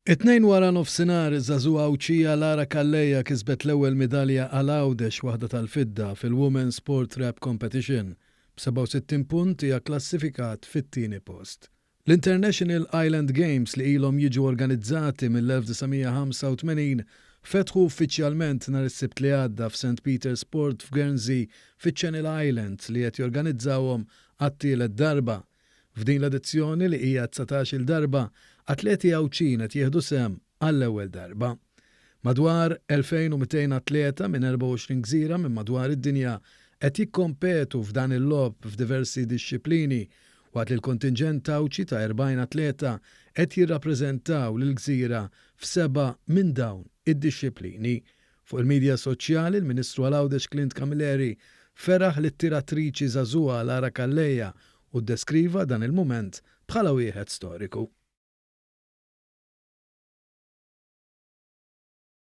It-tnejn wara nofsinhar iż-żagħżugħa Awċija Lara Kalleja kisbet l-ewwel midalja għal Għawdex waħda tal-fidda fil-Women's Sport Rap Competition b'67 punt hija klassifikat fit-tieni post. L-International Island Games li ilhom jiġu organizzati mill-1985 fetħu uffiċjalment nhar is-Sibt li għadda f'St. Peter's Port f'Guernsey fiċ-Channel Islands li qed jorganizzawhom għat-tielet darba. F'din l-edizzjoni li hija 19-il darba, atleti Awċin qed jieħdu sehem għall-ewwel darba. Madwar 2200 atleta minn 24 gżira minn madwar id-dinja qed jikkompetu f'dan il-logħob f'diversi dixxilpini waqt li l-kontinġent Awċi ta' 40 atleta qed jirrappreżentaw lill-gżira f'7 minn dawn id-dixxilpini. Fuq il-midja soċjali il-Ministru għall-Għawdex Clint Camilleri feraħ lit-tiratriċi żagħżugħa Lara Kalleja u ddeskriva dan il-mument bħala wieħed storiku.